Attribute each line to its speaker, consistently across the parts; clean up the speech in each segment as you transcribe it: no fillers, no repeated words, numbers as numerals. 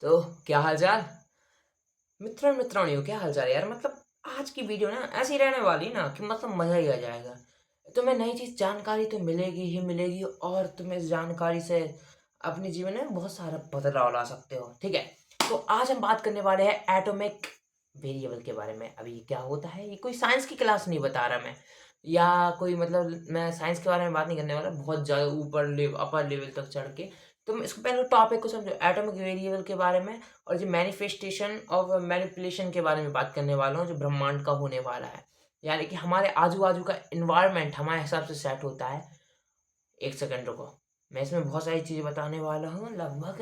Speaker 1: तो क्या हालचाल मित्रों मित्राणियों, क्या हालचाल यार। आज की वीडियो ना ऐसी रहने वाली ना कि मजा ही आ जाएगा। तुम्हें नई चीज जानकारी तो मिलेगी ही मिलेगी, और तुम इस जानकारी से अपने जीवन में बहुत सारा बदलाव ला सकते हो। ठीक है, तो आज हम बात करने वाले हैं एटॉमिक वेरिएबल के बारे में। अभी ये क्या होता है, ये कोई साइंस की क्लास नहीं बता रहा मैं, या कोई मैं साइंस के बारे में बात नहीं करने वाला बहुत ज़्यादा अपर लेवल तक चढ़ के। तुम इसको पहले टॉपिक को समझो, एटॉमिक वेरिएबल के बारे में, और जो मैनिफेस्टेशन ऑफ मैनिपुलेशन के बारे में बात करने वाला हूँ, जो ब्रह्मांड का होने वाला है। यानी कि हमारे आजू बाजू का इन्वायरमेंट हमारे हिसाब से सेट होता है। एक सेकंड रुको, मैं इसमें बहुत सारी चीज़ें बताने वाला हूँ। लगभग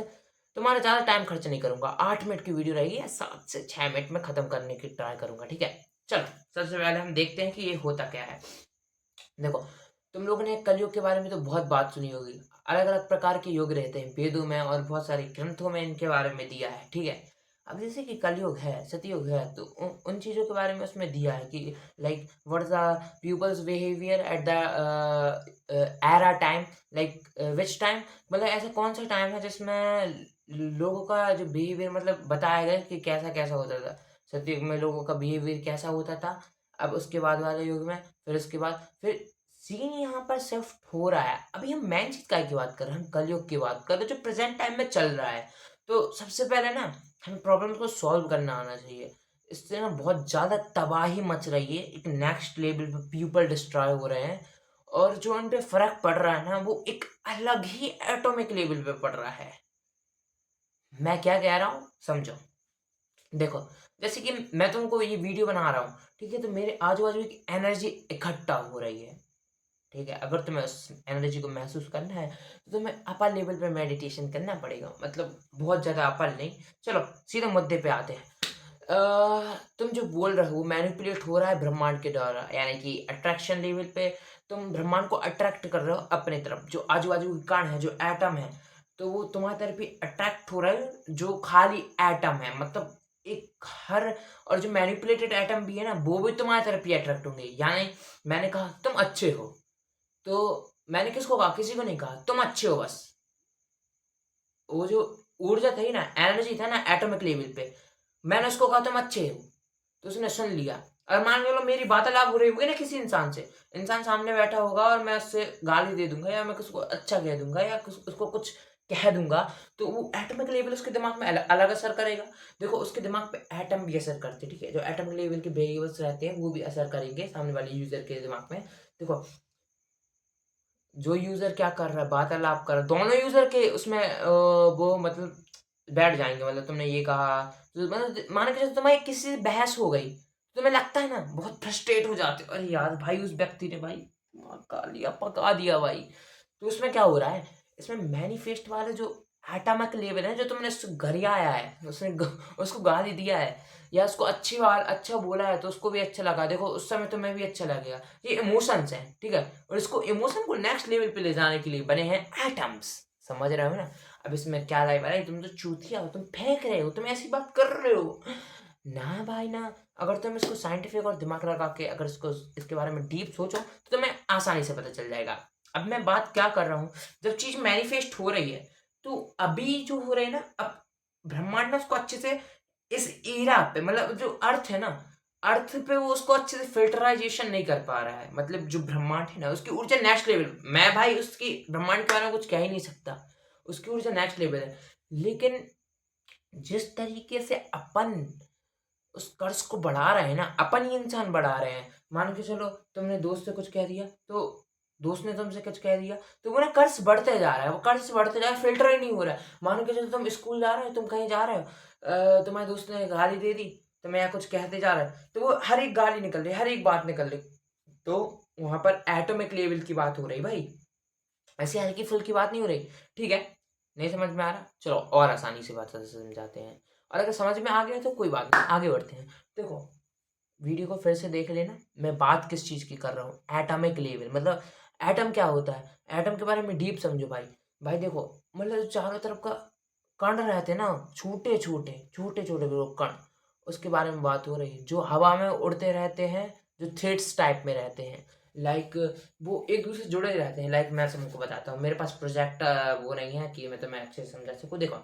Speaker 1: तुम्हारा ज़्यादा टाइम खर्च नहीं करूंगा, 8 मिनट की वीडियो रहेगी, या 7 से 6 मिनट में ख़त्म करने की ट्राई करूंगा। ठीक है, चलो सबसे पहले हम देखते हैं कि ये होता क्या है। देखो, तुम लोगों ने कलयुग के बारे में तो बहुत बात सुनी होगी। अलग अलग प्रकार के युग रहते हैं वेदों में, और बहुत सारे ग्रंथों में इनके बारे में दिया है। ठीक है, अब जैसे कि कलयुग है, सतयुग है, तो उन चीज़ों के बारे में उसमें दिया है कि like what is the peoples behaviour at the era time, like which time, मतलब ऐसा कौन सा टाइम है जिसमें लोगों का जो बिहेवियर बताया गया कि कैसा कैसा होता था। सतयुग में लोगों का बिहेवियर कैसा होता था, अब उसके बाद वाले युग में, फिर उसके बाद फिर सीन यहाँ पर शिफ्ट हो रहा है। अभी हम मेन चीज काय की बात कर रहे हैं, हम कलयुग की बात कर रहे हैं जो प्रेजेंट टाइम में चल रहा है। तो सबसे पहले ना हमें प्रॉब्लम को सॉल्व करना आना चाहिए। इससे ना बहुत ज्यादा तबाही मच रही है, एक नेक्स्ट लेवल पे पीपल डिस्ट्रॉय हो रहे हैं, और जो उन पे फर्क पड़ रहा है ना, वो एक अलग ही एटॉमिक लेवल पे पड़ रहा है। मैं क्या कह रहा हूँ समझो। देखो, जैसे कि मैं तुमको ये वीडियो बना रहा हूँ, ठीक है, तो मेरे आजू बाजू की एनर्जी इकट्ठा हो रही है। ठीक है, अगर तुम्हें उस एनर्जी को महसूस करना है तो तुम्हें अपर लेवल पे मेडिटेशन करना पड़ेगा, बहुत ज़्यादा अपर नहीं। चलो सीधे मुद्दे पे आते हैं। तुम जो बोल रहे हो मैनिपुलेट हो रहा है ब्रह्मांड के द्वारा, यानी कि अट्रैक्शन लेवल पे तुम ब्रह्मांड को अट्रैक्ट कर रहे हो अपने तरफ। जो आजू बाजू के कण है, जो एटम है, तो वो तुम्हारी तरफ ही अट्रैक्ट हो रहा है, जो खाली एटम है, एक हर। और जो मैनिपुलेटेड एटम भी है ना, वो भी तुम्हारी तरफ ही अट्रैक्ट होंगे। यानी मैंने कहा तुम अच्छे हो, तो मैंने किसको कहा, किसी को नहीं कहा, तुम अच्छे हो बस। वो जो ऊर्जा थी ना, एनर्जी था ना एटॉमिक लेवल पे, मैंने उसको कहा तुम अच्छे हो, तो उसने सुन लिया। और मान लो मेरी वार्तालाप हो रही होगी ना किसी इंसान से, इंसान सामने बैठा होगा और मैं उससे गाली दे दूंगा, या मैं उसको अच्छा कह दूंगा, या उसको कुछ कह दूंगा, तो वो एटॉमिक लेवल उसके दिमाग में अलग असर करेगा। देखो, उसके दिमाग पे एटम भी असर करते हैं। ठीक है, जो एटॉमिक लेवल के वेरिएबल्स रहते हैं वो भी असर करेंगे सामने वाले यूजर के दिमाग में। देखो, जो यूजर क्या कर रहा है, वार्तालाप कर रहा है, दोनों यूजर के उसमें वो बैठ जाएंगे। तुमने ये कहा, तो मान के चलो तुम्हारी किसी से बहस हो गई, तो तुम्हें लगता है ना, बहुत फ्रस्ट्रेट हो जाते हो, अरे यार भाई उस व्यक्ति ने भाई पका लिया पका दिया भाई। तो उसमें क्या हो रहा है, इसमें मैनिफेस्ट वाले जो एटॉमिक लेवल है, जो तुमने उसको गरियाया है, उसको गाली दिया है, या उसको अच्छी बात अच्छा बोला है, तो उसको भी अच्छा लगा। देखो, उस समय तुम्हें भी अच्छा लगेगा। ये इमोशंस हैं, ठीक है, और इसको इमोशन को नेक्स्ट लेवल पे ले जाने के लिए बने हैं एटम्स। समझ रहे हो ना। अब इसमें क्या लाइव है, तुम तो चूतिया हो, तुम फेंक रहे हो, तुम ऐसी बात कर रहे हो ना भाई ना। अगर तुम इसको साइंटिफिक और दिमाग लगा के अगर इसको इसके बारे में डीप सोचो, तो तुम्हें आसानी से पता चल जाएगा। अब मैं बात क्या कर रहा हूँ, जब चीज मैनिफेस्ट हो रही है, तो अभी जो हो रही है ना, अब ब्रह्मांड ने उसको अच्छे से इस ईरा पे, जो अर्थ है ना, अर्थ पे वो उसको अच्छे से फिल्टराइजेशन नहीं कर पा रहा है। जो ब्रह्मांड है ना, उसकी ऊर्जा नेक्स्ट लेवल, मैं भाई उसकी ब्रह्मांड के बारे में कुछ कह ही नहीं सकता, उसकी ऊर्जा नेक्स्ट लेवल है। लेकिन जिस तरीके से अपन उस कर्ज को बढ़ा रहे हैं ना, अपन ही इंसान बढ़ा रहे हैं। मान के चलो, तुमने दोस्त से कुछ कह दिया, तो दोस्त ने तुमसे कुछ कह दिया, तो वो ना कर्ज बढ़ते जा रहा है, वो कर्ज बढ़ते जा रहा है, फिल्टर ही नहीं हो रहा है। मान के चलो तुम स्कूल जा रहे हो, तुम कहीं जा रहे हो, तुम्हारे दोस्त ने गाली दे दी, तुम्हें या कुछ कहते जा रहा है, तो वो हर एक गाली निकल रही, हर एक बात निकल रही, तो वहां पर एटॉमिक लेवल की बात हो रही भाई, ऐसी हल्की फुल्की बात नहीं हो रही। ठीक है, नहीं समझ में आ रहा, चलो और आसानी से बात से समझाते हैं। और अगर समझ में आ गया तो कोई बात नहीं, आगे बढ़ते हैं। देखो, वीडियो को फिर से देख लेना, मैं बात किस चीज़ की कर रहा हूँ, एटॉमिक लेवल, एटम क्या होता है, एटम के बारे में डीप समझो भाई। भाई देखो, जो चारों तरफ का कण रहते हैं ना, छोटे छोटे छोटे छोटे कण, उसके बारे में बात हो रही है, जो हवा में उड़ते रहते हैं, जो थ्रेड्स टाइप में रहते हैं, लाइक वो एक दूसरे से जुड़े रहते हैं। लाइक मैं तुमको बताता हूँ, मेरे पास प्रोजेक्ट वो नहीं है कि मैं तुम्हें अच्छे से समझा सकूँ। देखो,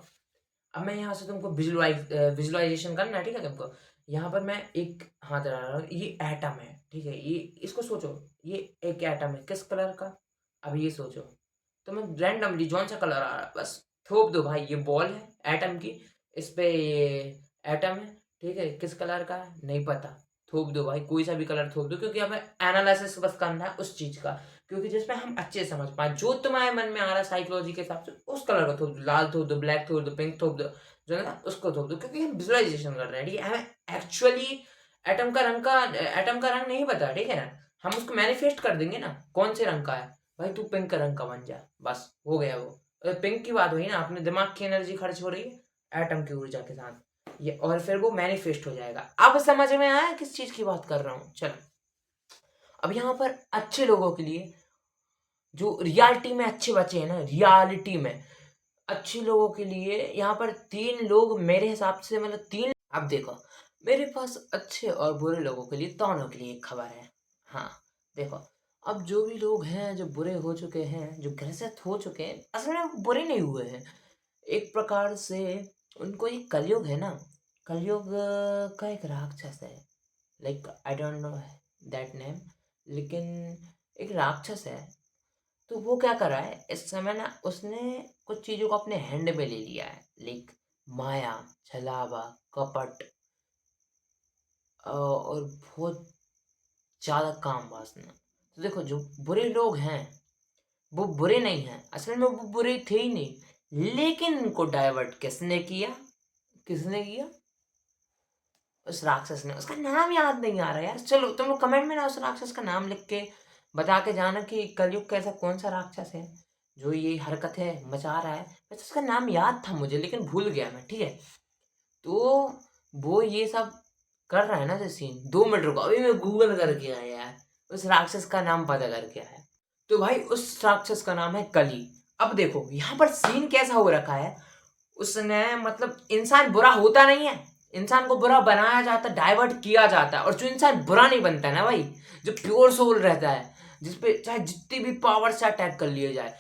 Speaker 1: अब मैं यहाँ से तुमको विजुअलाइजेशन करना है, ठीक है तुमको। यहाँ पर मैं एक हाथ डाल रहा हूँ, ये एटम है, ठीक है, ये इसको सोचो, ये एक एटम है, किस कलर का? अब ये सोचो, तो मैं रैंडमली जौन सा कलर आ रहा है बस थोप दो भाई, ये बॉल है एटम की, इस पे ये एटम है, ठीक है, किस कलर का है नहीं पता, थोप दो भाई, कोई सा भी कलर थोप दो, क्योंकि हमें एनालिसिस बस करना है उस चीज का, क्योंकि जिसमें हम अच्छे से समझ पाए, जो तुम्हारे मन में आ रहा है साइकोलॉजी के हिसाब से उस कलर का थोप दो, लाल थोप दो, ब्लैक थोप दो, पिंक थोप दो, जो है ना उसको थोप दो, क्योंकि हम विजुअलाइजेशन कर रहे हैं, ठीक है, हमें एक्चुअली एटम का रंग नहीं पता, ठीक है ना, हम उसको मैनिफेस्ट कर देंगे ना, कौन से रंग का है भाई, तू पिंक रंग का बन जा, बस हो गया वो। पिंक की बात हुई ना, अपने दिमाग की एनर्जी खर्च हो रही है एटम की ऊर्जा के साथ, ये और फिर वो मैनिफेस्ट हो जाएगा। अब समझ में आया किस चीज की बात कर रहा हूँ? चलो, अब यहाँ पर अच्छे लोगों के लिए, जो रियलिटी में अच्छे बचे हैं ना, रियलिटी में अच्छे लोगों के लिए यहाँ पर तीन लोग मेरे हिसाब से, मतलब तीन। अब देखो, मेरे पास अच्छे और बुरे लोगों के लिए, दोनों के लिए एक खबर है। हाँ, देखो, अब जो भी लोग हैं जो बुरे हो चुके हैं, जो ग्रसित हो चुके हैं, असल में वो बुरे नहीं हुए हैं, एक प्रकार से उनको ये कलयुग है ना, कलयुग का एक राक्षस है, like I don't know that name, लेकिन एक राक्षस है। तो वो क्या कर रहा है इस समय ना, उसने कुछ चीजों को अपने हैंड में ले लिया है, लाइक माया, छलावा, कपट, और बहुत ज्यादा काम वासना। तो देखो, जो बुरे लोग हैं वो बुरे नहीं हैं, असल में वो बुरे थे ही नहीं, लेकिन उनको डाइवर्ट किसने किया? किसने किया? उस राक्षस ने। उसका नाम याद नहीं आ रहा यार, चलो तुम लोग कमेंट में ना उस राक्षस का नाम लिख के बता के जाना कि कलयुग का ऐसा कौन सा राक्षस है जो ये हरकत है मचा रहा है। वैसे उसका नाम याद था मुझे, लेकिन भूल गया मैं, ठीक है। तो वो ये सब कर रहा है ना, सीन 2 मिनट रुको, अभी मैं गूगल करके आया यार, उस राक्षस का नाम पता करके आया। तो भाई उस राक्षस का नाम है कली। अब देखो यहाँ पर सीन कैसा हो रखा है, उसने मतलब, इंसान बुरा होता नहीं है, इंसान को बुरा बनाया जाता, डाइवर्ट किया जाता है, और जो इंसान बुरा नहीं बनता है ना भाई, जो प्योर सोल रहता है, जिसपे चाहे जितनी भी पावर से अटैक कर लिया जाए,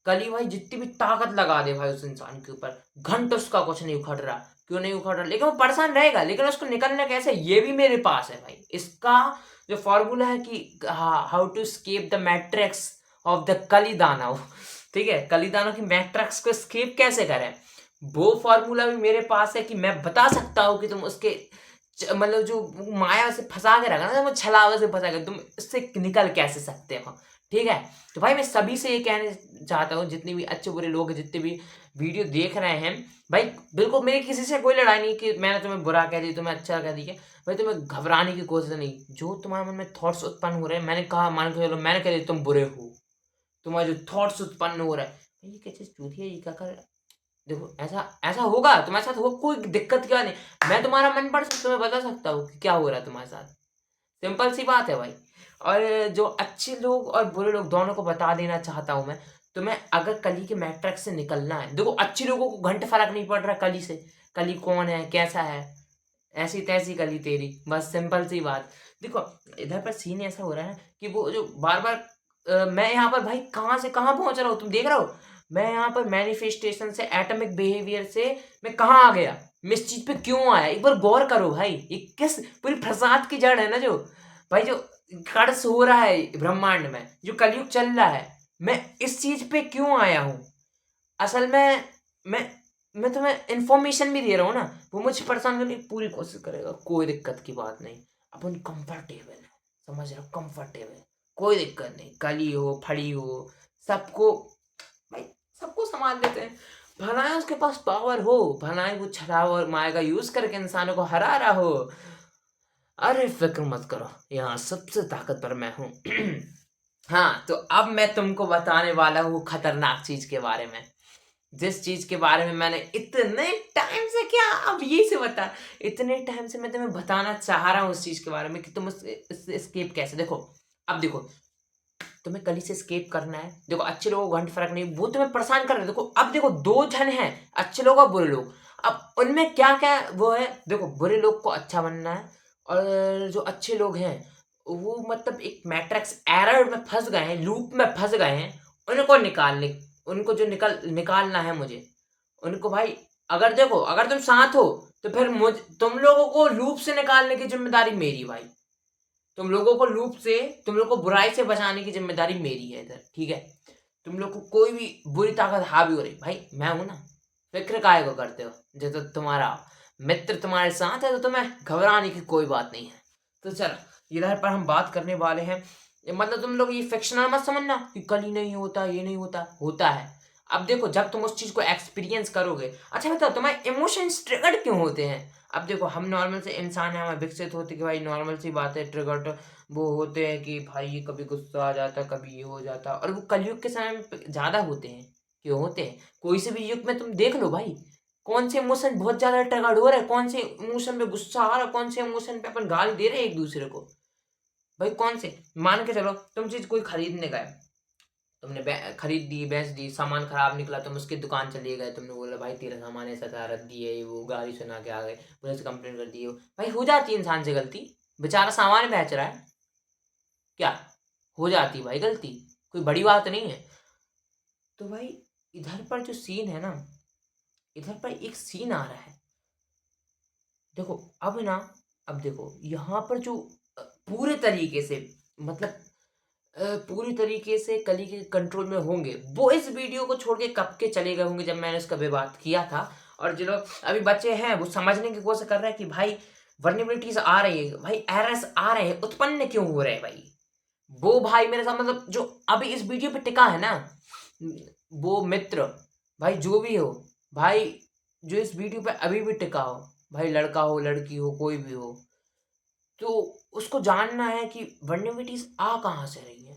Speaker 1: कली भाई जितनी भी ताकत लगा दे भाई उस इंसान के ऊपर, घंट उसका कुछ नहीं उखड़ रहा, क्यों नहीं उखड़ रहा, लेकिन वो परेशान रहेगा, लेकिन उसको निकलना कैसे, ये भी मेरे पास है भाई। इसका जो फॉर्मूला है कि how to escape the matrix of the Kali danav, ठीक है, कली दानव की मैट्रिक्स को स्केप कैसे करें, वो फॉर्मूला भी मेरे पास है, कि मैं बता सकता हूँ कि तुम उसके मतलब जो माया से फंसा के रखा ना, वो छलावा से फंसा के तुम इससे निकल कैसे सकते हो, ठीक है। तो भाई मैं सभी से ये कहने चाहता हूँ, जितने भी अच्छे बुरे लोग हैं, जितने भी वीडियो देख रहे हैं भाई, बिल्कुल मेरी किसी से कोई लड़ाई नहीं कि मैंने तुम्हें बुरा कह दिया, तुम्हें अच्छा कह दिया भाई, तुम्हें घबराने की कोशिश नहीं, जो तुम्हारे मन में थॉट्स उत्पन्न हो रहे हैं, मैंने कहा, मान के चलो मैंने कह दिया तुम बुरे हो, तुम्हारे जो थॉट्स उत्पन्न हो रहा है, ये क्या चीज चूती है, ये क्या कर, देखो ऐसा ऐसा होगा तुम्हारे साथ, होगा, कोई दिक्कत क्या नहीं, मैं तुम्हारा मन पढ़ सकता हूँ, मैं बता सकता हूँ कि क्या हो रहा है तुम्हारे साथ, सिंपल सी बात है भाई। और जो अच्छे लोग और बुरे लोग दोनों को बता देना चाहता हूँ मैं, तुम्हें अगर कली के मैट्रिक्स से निकलना है, देखो अच्छे लोगों को घंटे फर्क नहीं पड़ रहा कली से, कली कौन है कैसा है, ऐसी तैसी कली तेरी, बस सिंपल सी बात। देखो इधर पर सीन ऐसा हो रहा है कि वो जो बार बार मैं यहाँ पर भाई कहाँ से कहाँ पहुंच रहा हूँ, तुम देख रहे हो, मैं यहाँ पर मैनिफेस्टेशन से, एटॉमिक बिहेवियर से मैं कहाँ आ गया, मैं इस चीज पे क्यों आया, एक बार गौर करो भाई, ये किस पूरी फसाद की जड़ है ना, जो भाई जो कर्स हो रहा है ब्रह्मांड में, जो कलयुग चल रहा है, मैं इस चीज पे क्यों आया हूँ, असल में मैं मैं तुम्हें इंफॉर्मेशन भी दे रहा हूँ ना, वो मुझे परेशान करने की पूरी कोशिश करेगा, कोई दिक्कत की बात नहीं, अपन कंफर्टेबल है, समझ रहे हो, कंफर्टेबल, कोई दिक्कत नहीं, कली हो फड़ी हो, सबको भाई, सबको संभाल लेते हैं, भलाए उसके पास पावर हो, भलाए वो छलावा और माया का यूज करके इंसानों को हरा रहा हो, अरे फिक्र मत करो, यहाँ सबसे ताकतवर मैं हूँ। हाँ, तो अब मैं तुमको बताने वाला हूँ खतरनाक चीज के बारे में, जिस चीज के बारे में मैंने इतने टाइम से, क्या अब ये से बता, इतने टाइम से मैं तुम्हें बताना चाह रहा हूँ उस चीज के बारे में, कि तुम इससे escape कैसे, देखो, अब देखो, तुम्हें कली से escape करना है, देखो अच्छे लोगों को घंट फर्क नहीं, वो तुम्हें परेशान कर रहे हैं, देखो अब देखो, दो जन हैं, अच्छे लोग और बुरे लोग, अब उनमें क्या क्या वो है, देखो बुरे लोग को अच्छा बनना है, और जो अच्छे लोग हैं वो मतलब एक मैट्रिक्स एरर में फंस गए हैं, लूप में फंस गए हैं, उनको निकालने, उनको जो निकालना है मुझे, उनको भाई अगर देखो, अगर तुम साथ हो तो फिर तुम लोगों को लूप से निकालने की जिम्मेदारी मेरी भाई। तुम लोगों को तुम लोग को बुराई से बचाने की जिम्मेदारी मेरी है इधर, ठीक है। तुम लोग को कोई भी बुरी ताकत हावी हो रही, भाई मैं हूं ना, फिक्र काहे को करते हो। जब तो तुम्हारा मित्र तुम्हारे साथ है तो तुम्हें घबराने की कोई बात नहीं है। तो चलो, इधर पर हम बात करने वाले हैं, मतलब तुम लोग ये फिक्शनल मत समझना कि कल ही नहीं होता, ये नहीं होता, होता है। अब देखो, जब तुम उस चीज को एक्सपीरियंस करोगे। अच्छा बताओ, तुम्हारे इमोशंस ट्रिगर क्यों होते हैं? अब देखो, हम नॉर्मल से इंसान हैं, हमें विकसित होते कि भाई नॉर्मल सी बात है, ट्रिगर वो होते हैं कि भाई कभी गुस्सा आ जाता, कभी ये हो जाता, और वो कलयुग के समय में ज्यादा होते हैं। क्यों होते हैं? कोई से भी युग में तुम देख लो भाई, कौन से इमोशन बहुत ज्यादा ट्रिगर्ड हो रहे हैं, कौन से इमोशन पे गुस्सा आ रहा है, कौन से इमोशन पे अपन गाली दे रहे हैं एक दूसरे को। भाई कौन से, मान के चलो तुम चीज कोई खरीदने गए, तुमने खरीद दी, बेच दी, सामान खराब निकला, तुम उसकी दुकान चले गए, तुमने बोला भाई तेरा सामान ऐसा था, रख दिए, वो गाड़ी सुना के आ गए, पुलिस कंप्लेंट कर दी। भाई हो जाती है इंसान से गलती, बेचारा सामान बेच रहा है, क्या हो जाती है भाई गलती, कोई बड़ी बात नहीं है। तो भाई इधर पर जो सीन है ना, इधर पर एक सीन आ रहा है, देखो अब ना, अब देखो यहाँ पर जो पूरे तरीके से, मतलब पूरी तरीके से कली के कंट्रोल में होंगे, वो इस वीडियो को छोड़ के कब के चले गए होंगे जब मैंने उसका विवाद किया था। और जो लोग अभी बच्चे हैं वो समझने की कोशिश कर रहे हैं कि भाई वर्निबिलिटीज आ रही है, भाई एरर्स आ रहे हैं, उत्पन्न क्यों हो रहे हैं भाई। वो भाई मेरे साथ, मतलब जो अभी इस वीडियो पे टिका है ना, वो मित्र, भाई जो भी हो, भाई जो इस वीडियो पे अभी भी टिका हो, भाई लड़का हो, लड़की हो, कोई भी हो, तो उसको जानना है कि वर्निबिलिटीज आ कहाँ से रही है।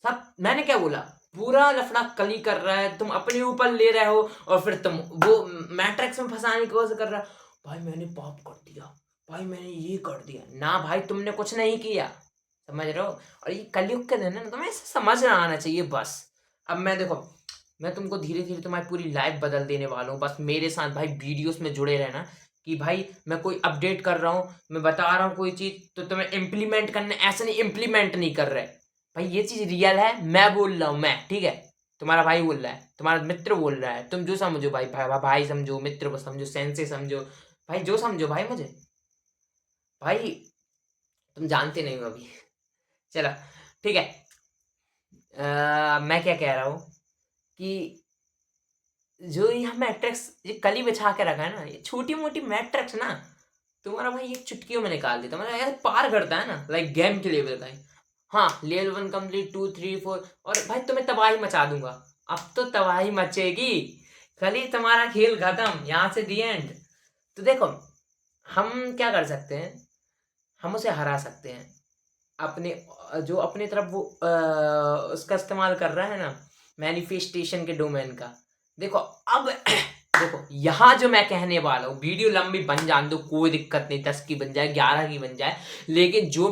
Speaker 1: सब मैंने क्या बोला, पूरा लफड़ा कली कर रहा है, तुम अपने ऊपर ले रहे हो, और फिर तुम वो मैट्रिक्स में फंसाने की कोशिश कर रहा है। भाई मैंने पाप कर दिया, भाई मैंने ये कर दिया ना, भाई तुमने कुछ नहीं किया, समझ रहे हो। और ये कलयुग के दिन है ना, तुम्हें ऐसे समझ आना चाहिए बस। अब मैं देखो, मैं तुमको धीरे धीरे तुम्हारी पूरी लाइफ बदल देने वाला हूँ, बस मेरे साथ भाई वीडियोस में जुड़े रहना। कि भाई मैं कोई अपडेट कर रहा हूँ, मैं बता रहा हूँ कोई चीज, तो तुम्हें इम्प्लीमेंट करना, ऐसा नहीं इम्प्लीमेंट नहीं कर रहे। भाई ये चीज रियल है, मैं बोल रहा हूँ, मैं, ठीक है। तुम्हारा भाई बोल रहा है, तुम्हारा मित्र बोल रहा है, तुम जो समझो भाई, भाई समझो, मित्र को समझो, सेंसे समझो, भाई जो समझो भाई मुझे। भाई तुम जानते नहीं हो अभी। चलो ठीक है, मैं क्या कह रहा हूँ कि जो यहाँ मैट्रिक्स ये कली बिछा के रखा है ना, ये छोटी मोटी मैट्रिक्स ना, तुम्हारा भाई एक चुटकियों में निकाल देता, मतलब ऐसे पार करता है ना, लाइक गेम के लेवल का ही। हाँ, लेवल 1 कंप्लीट, 2 3 4, और भाई तुम्हें तबाही मचा दूंगा। अब तो तबाही मचेगी, कली तुम्हारा खेल खत्म, यहाँ से दी एंड। तो देखो, हम क्या कर सकते हैं, हम उसे हरा सकते हैं, अपने जो अपनी तरफ वो उसका इस्तेमाल कर रहा है ना, मैनिफेस्टेशन के डोमेन का। देखो अब देखो यहाँ जो मैं कहने वाला हूँ, वीडियो लंबी बन जान दो, कोई दिक्कत नहीं, 10 की बन जाए, 11 की बन जाए, लेकिन जो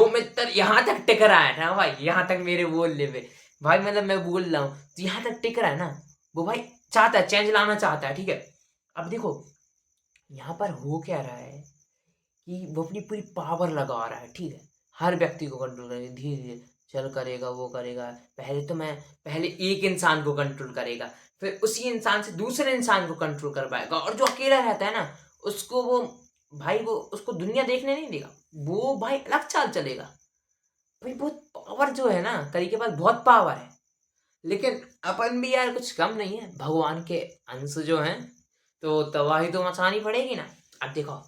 Speaker 1: मित्र यहाँ तक टिक रहा है ना भाई, यहाँ तक मेरे बोलने पे भाई, मतलब मैं बोल रहा हूँ, यहाँ तक टिक रहा है ना, वो भाई चाहता है, चेंज लाना चाहता है, ठीक है। अब देखो यहाँ पर हो क्या रहा है कि वो अपनी पूरी पावर लगा रहा है, ठीक है, हर व्यक्ति को कंट्रोल करेगा, धीरे धीरे चल करेगा, वो करेगा। पहले एक इंसान को कंट्रोल करेगा, फिर उसी इंसान से दूसरे इंसान को कंट्रोल कर पाएगा, और जो अकेला रहता है ना, उसको वो भाई वो उसको दुनिया देखने नहीं देगा, वो भाई अलग चाल चलेगा। भाई बहुत पावर जो है ना, कली के पास बहुत पावर है, लेकिन अपन भी यार कुछ कम नहीं है, भगवान के अंश जो हैं, तो तबाही तो मचानी पड़ेगी ना। अब देखो,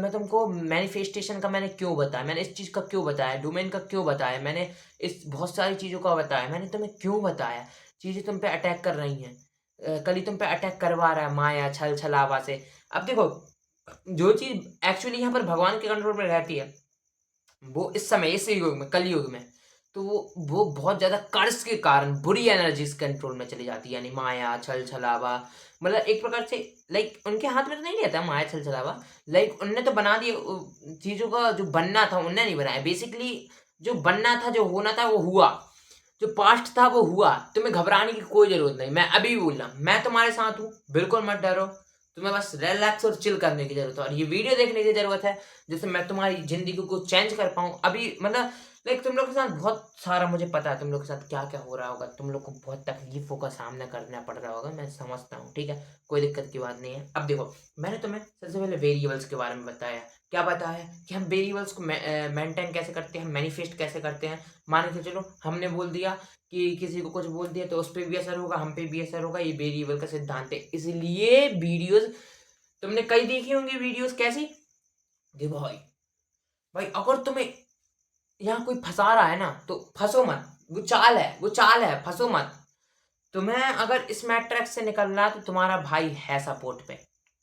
Speaker 1: मैं तुमको मैनिफेस्टेशन का मैंने क्यों बताया, मैंने इस चीज़ का क्यों बताया, डोमेन का क्यों बताया, मैंने इस बहुत सारी चीज़ों का बताया, मैंने तुम्हें क्यों बताया। चीज़ें तुम पे अटैक कर रही हैं, कल ही तुम पे अटैक करवा रहा है माया छल छलावा से। अब देखो, जो चीज़ एक्चुअली यहाँ पर भगवान के कंट्रोल में रहती है, वो इस समय इस युग में, कलयुग में, तो वो बहुत ज्यादा कर्ज के कारण बुरी एनर्जीज कंट्रोल में चली जाती है, यानी माया छल छलावा। मतलब एक प्रकार से, लाइक उनके हाथ में तो नहीं रहता माया छल छलावा, लाइक उनने तो बना दिया चीजों का, जो बनना था उनने नहीं बनाया बेसिकली। जो बनना था, जो होना था वो हुआ, जो पास्ट था वो हुआ, तुम्हें घबराने की कोई जरूरत नहीं। मैं अभी भी बोल रहा हूँ, मैं तुम्हारे साथ हूँ, बिल्कुल मत डरो। तुम्हें बस रिलैक्स और चिल करने की जरूरत है, और ये वीडियो देखने की जरूरत है, जिससे मैं तुम्हारी जिंदगी को चेंज कर पाऊँ। अभी मतलब लाइक तुम लोग के साथ बहुत सारा, मुझे पता है तुम लोग के साथ क्या क्या हो रहा होगा, तुम लोग को बहुत तकलीफों का सामना करना पड़ रहा होगा, मैं समझता हूँ, ठीक है, कोई दिक्कत की बात नहीं है। अब देखो, मैंने तुम्हें सबसे पहले वेरिएबल्स के बारे में बताया। क्या बताया कि हम वेरिएबल्स को मेंटेन कैसे करते हैं, मैनिफेस्ट कैसे करते हैं। मान के चलो हमने बोल दिया कि किसी को कुछ बोल दिया तो उस पर भी असर होगा, हम पे भी असर होगा, ये वेरिएबल का सिद्धांत है। इसलिए वीडियोस तुमने कई देखी होंगी, वीडियोस कैसी कि भाई भाई अगर तुम्हें यहाँ कोई फंसा रहा है ना तो फंसो मत, वो चाल है, वो चाल है, फंसो मत। तुम्हें अगर इस मैट्रिक्स से निकलना है तो तुम्हारा भाई है सपोर्ट पे,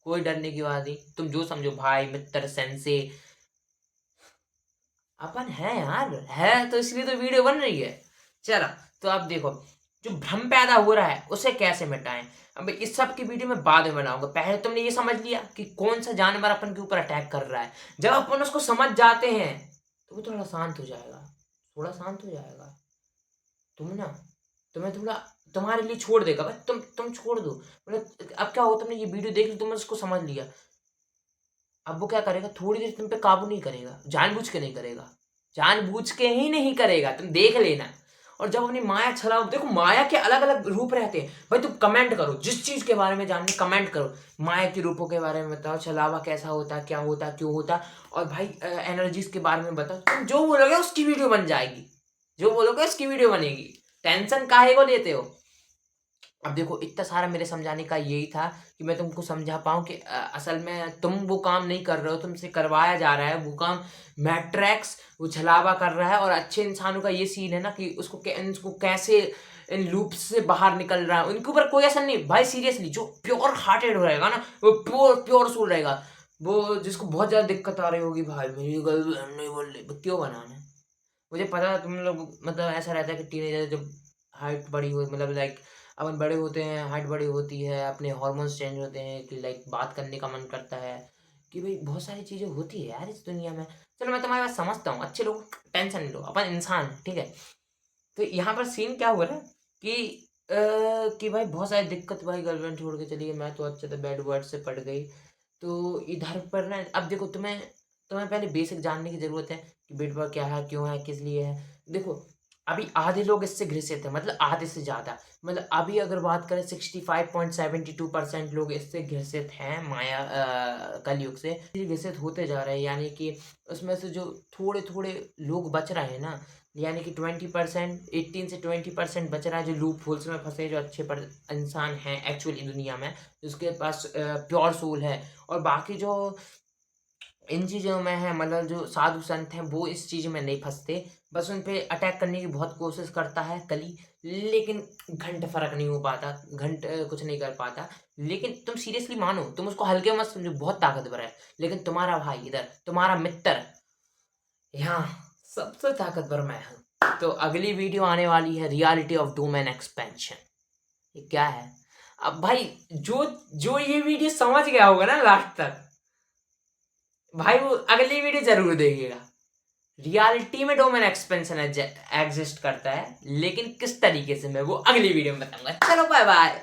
Speaker 1: कोई डरने की बात नहीं। तुम जो समझो, भाई, मित्र, सेंसे, अपन है यार, है तो इसलिए तो वीडियो बन रही है। चलो, तो अब देखो, जो भ्रम पैदा हो रहा है उसे कैसे मिटाएं। अब इस सब की वीडियो मैं बाद में बनाऊंगा। पहले तुमने ये समझ लिया कि कौन सा जानवर अपन के ऊपर अटैक कर रहा है। जब अपन उसको समझ जाते हैं तो वो थोड़ा शांत हो जाएगा, थोड़ा शांत हो जाएगा। तुम ना, तुम्हें थोड़ा, तुम्हारे लिए छोड़ देगा भाई, तुम छोड़ दो। मतलब अब क्या हो, तुमने ये वीडियो देख ली, तुमने उसको समझ लिया, अब वो क्या करेगा, थोड़ी देर तुम पे काबू नहीं करेगा, जानबूझ के नहीं करेगा, जानबूझ के ही नहीं करेगा, तुम देख लेना। और जब अपनी माया छलाओ, देखो माया के अलग अलग रूप रहते हैं भाई। तुम कमेंट करो, जिस चीज के बारे में जानने कमेंट करो, माया के रूपों के बारे में बताओ, छलावा कैसा होता, क्या होता, क्यों होता, और भाई एनर्जीज के बारे में बताओ। तुम जो बोलोगे उसकी वीडियो बन जाएगी, जो बोलोगे उसकी वीडियो बनेगी, टेंशन काहे को लेते हो। अब देखो, इतना सारा मेरे समझाने का यही था कि मैं तुमको समझा पाऊँ कि असल में तुम वो काम नहीं कर रहे हो, तुमसे करवाया जा रहा है वो काम। मैट्रिक्स वो छलावा कर रहा है, और अच्छे इंसानों का ये सीन है ना कि उसको कैसे इन लूप से बाहर निकल रहा है, उनके ऊपर कोई असर नहीं भाई। सीरियसली, जो प्योर हार्टेड रहेगा ना, वो प्योर प्योर सोल रहेगा। वो जिसको बहुत ज़्यादा दिक्कत आ रही होगी, भाई मेरी गर्लफ्रेंड नहीं बोल रही, क्यों बनाना है। मुझे पता है तुम लोग, मतलब ऐसा रहता है कि टीनेजर जब हाइट बड़ी हो, मतलब लाइक अपन बड़े होते हैं, हाइट बड़ी होती है, अपने हार्मोन्स चेंज होते हैं, कि लाइक बात करने का मन करता है, कि भाई बहुत सारी चीज़ें होती है यार इस दुनिया में। चलो, मैं तुम्हारी बात समझता हूँ, अच्छे लोग टेंशन नहीं लो, अपन इंसान है, ठीक है। तो यहाँ पर सीन क्या हुआ ना कि भाई बहुत सारी दिक्कत, भाई गर्लफ्रेंड छोड़ के चली गई, मैं तो अच्छे से बैड वर्ड से पड़ गई। तो इधर पर ना, अब देखो, तुम्हें तुम्हें पहले बेसिक जानने की ज़रूरत है कि बेड वर्क क्या है, क्यों है, किस लिए है। देखो, अभी आधे लोग इससे ग्रसित हैं, मतलब आधे से ज़्यादा, मतलब अभी अगर बात करें 65.72% लोग इससे ग्रसित हैं, माया कलयुग से ग्रसित होते जा रहे हैं। यानी कि उसमें से जो थोड़े थोड़े लोग बच रहे हैं ना, यानी कि 20%, 18 से 20% बच रहा है, जो लूप होल्स में फंसे, जो अच्छे पर इंसान हैं एक्चुअली दुनिया में, जिसके पास प्योर सोल है। और बाकी जो इन चीज़ों में है, मतलब जो साधु संत हैं, वो इस चीज़ में नहीं फंसते, बस उन पे अटैक करने की बहुत कोशिश करता है कली, लेकिन घंटे फर्क नहीं हो पाता, घंटे कुछ नहीं कर पाता। लेकिन तुम सीरियसली मानो, तुम उसको हल्के मत समझो, बहुत ताकतवर है। लेकिन तुम्हारा भाई इधर, तुम्हारा मित्र यहाँ, सबसे ताकतवर मैं हूँ। तो अगली वीडियो आने वाली है रियलिटी ऑफ डोमेन एक्सपेंशन। ये क्या है? अब भाई, जो जो ये वीडियो समझ गया होगा ना लास्ट तक, भाई वो अगली वीडियो जरूर देखेगा। रियलिटी में डोमेन एक्सपेंशन एग्जिस्ट करता है, लेकिन किस तरीके से, मैं वो अगली वीडियो में बताऊंगा। चलो, बाय बाय।